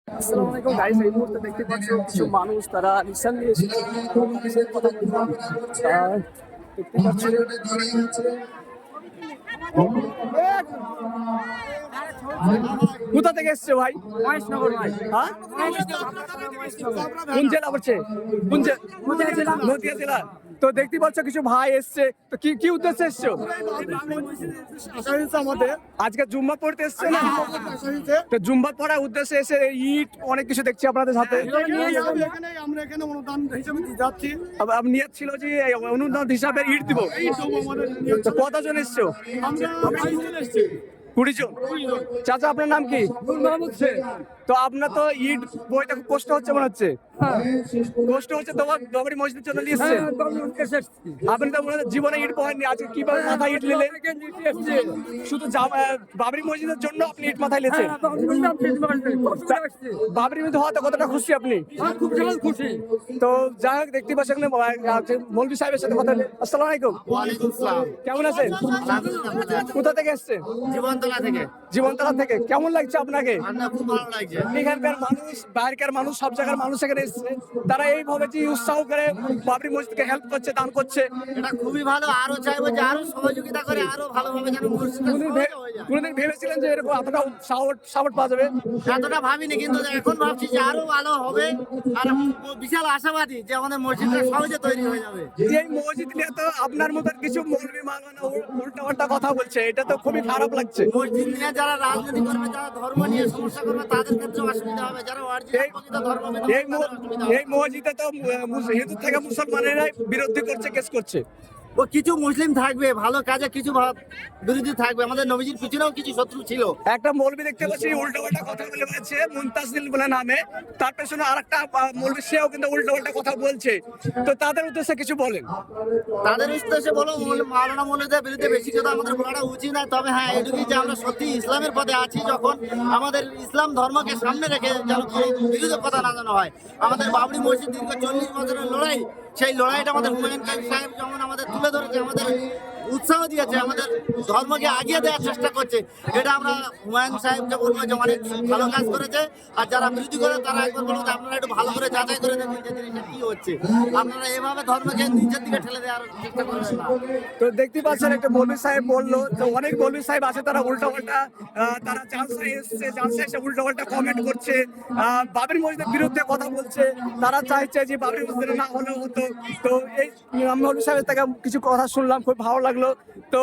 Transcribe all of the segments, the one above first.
আসসালামু আলাইকুম গাইস, এই মুহূর্তে দেখতে পাচ্ছ কিছু মানুষ তারা রিকশা নিয়ে এসেছে। কথা বলবো। দেখতে পাচ্ছ কোথা থেকে এসছে ভাই? মহেশনগর ভাই। হ্যাঁ, কোন জেলা পড়ছে? কোন জেলা? নদিয়া জেলা। তো দেখতে পাচ্ছ কিছু ভাই এসছে, তো কি কি উদ্দেশ্যে এসছো? আমাদের আজকে জুম্মা পড়তে এসছে না? তো জুম্মা পড়ার উদ্দেশ্যে এসে ইট অনেক কিছু দেখছি আপনাদের সাথে। আমরা এখানে অনুদান হিসেবে যাচ্ছি। আপনি নিয়ত ছিল যে অনুদান হিসাবে ইট দিব। তো কতজন এসছো? আমরা 22 জন এসেছি। 20 জন। চাচা, আপনার নাম কি? তো আপনার তো ইট বইটা খুব কষ্ট হচ্ছে মনে হচ্ছে। কষ্ট হচ্ছে তোমার বাবরি মসজিদের জন্য নিয়েছে। আপনি তো মনে হচ্ছে জীবনে ইট বহেননি, আজকে কিভাবে মাথায় ইট নিলে? শুধু বাবরি মসজিদের জন্য আপনি ইট মাথায় নিয়েছেন? বাবরি মসজিদ হওয়াতে কতটা খুশি আপনি? খুব খুশি। তো যাই হোক, দেখতে পাচ্ছেন মৌলভী সাহেবের সাথে কথা বলে। আসসালামু আলাইকুম। ওয়ালাইকুম আসসালাম। কেমন আছেন? কোথা থেকে এসছেন? জীবনতলা থেকে। জীবনতলা থেকে। কেমন লাগছে আপনাকে? আপনার খুব ভালো লাগছে। এখানকার মানুষ, বাইরের মানুষ, সব জায়গার মানুষ এখানে এসছে, তারা এইভাবে যে উৎসাহ করে বাবরি মসজিদকে হেল্প করছে, দান করছে। এটা খুবই ভালো। আরো চাইবো যে আরো সহযোগিতা করে আরো ভালোভাবে যেন মসজিদটা সহজে হয়ে যায়। কোনদিন ভেবেছিলেন যে এরকম এতটা সাপোর্ট পাওয়া যাবে? এতটা ভাবিনি, কিন্তু এখন ভাবছি যে আরো ভালো হবে। আর বিশাল আশাবাদী যে আমাদের মসজিদটা সহজে তৈরি হয়ে যাবে। এই মসজিদ নিয়ে তো আপনার মতন কিছু মৌলবি মাওলানা উল্টাপাল্টা কথা বলছে, এটা তো খুবই খারাপ লাগছে। মসজিদ নিয়ে যারা রাজনীতি করবে, যারা ধর্ম নিয়ে সমস্যা করবে, তাদের ক্ষেত্রে অসুবিধা হবে। যারা অরিজিনাল প্রকৃত ধর্ম এই মসজিদে তো হিন্দু থেকে মুসলমানেরাই বিরোধী করছে, কেস করছে। ও কিছু মুসলিম থাকবে, ভালো কাজে কিছু বিরোধী থাকবে। আমাদের নবীজির পিছনেও কিছু শত্রু ছিল। একটা মৌলবি দেখতে পাচ্ছি উল্টোপাল্টা কথা বলে বেড়াচ্ছে, মুনতাসিল বলে নামে। তার পেছনে আরেকটা মৌলবি, সেও কিন্তু উল্টোপাল্টা কথা বলছে। তো তাদের উদ্দেশ্যে কিছু বলেন। তাদের উদ্দেশ্যে বলো, মাওলানা মৌলবীদের বিরুদ্ধে বেশি কথা আমাদের বলাটা উচিত না। তবে হ্যাঁ, এটুকুই যে আমরা সত্যি ইসলামের পথে আছি, যখন আমাদের ইসলাম ধর্মকে সামনে রেখে যেন বিরোধী কথা না জানা হয়। আমাদের বাবরি মসজিদ দীর্ঘ 40 বছরের লড়াই, সেই লড়াইটা আমাদের হুমায়ুন কবির সাহেব যেমন আমাদের তুলে ধরেছে, আমাদের উৎসাহ দিয়েছে, আমাদের ধর্মকে আগিয়ে দেওয়ার চেষ্টা করছে। এটা আমরা হুমায়ুন সাহেবকে বলবো যে অনেক ভালো কাজ করেছে। আর যারা বিরোধী করে তারা একবার বলবো আপনারা একটু ভালো করে যাচাই করে দেখুন যে জিনিসটা কি হচ্ছে। আপনারা এভাবে ধর্মকে নিচের দিকে ঠেলে দেওয়ার চেষ্টা করবেন না। তো দেখতে পাচ্ছেন একটা মৌলবি সাহেব বললো যে অনেক মৌলবি সাহেব আছে, তারা উল্টোপাল্টা, তারা জালসায় এসছে, জালসায় এসে উল্টোপাল্টা কমেন্ট করছে, বাবরি মসজিদের বিরুদ্ধে কথা বলছে। তারা চাইছে যে বাবরি মসজিদ না হলেও হতো। তো এই মৌলবি সাহেবের থেকে কিছু কথা শুনলাম, খুব ভালো লাগলো। তো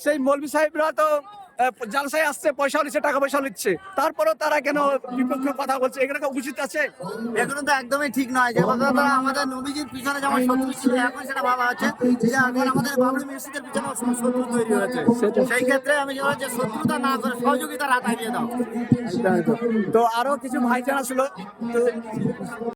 সেই মৌলবি সাহেবরা তো জালসায় আসছে, পয়সা নিচ্ছে, টাকা পয়সা নিচ্ছে, তারপরেও তারা কেন বিপক্ষে কথা বলছে? এগুলো উচিত আছে? এগুলো তো একদমই ঠিক নয়। যে কথা আমাদের নবীজির পিছনে যেমন শত্রু ছিল, এখন সেটা ভাবা হচ্ছে যে এখন আমাদের বাবরি মসজিদের পিছনে শত্রু তৈরি হয়েছে। সেই ক্ষেত্রে আমি বলবো যে শত্রুতা না করে সহযোগিতার হাত এগিয়ে দাও। তো আরো কিছু ভাইজান ছিল। তো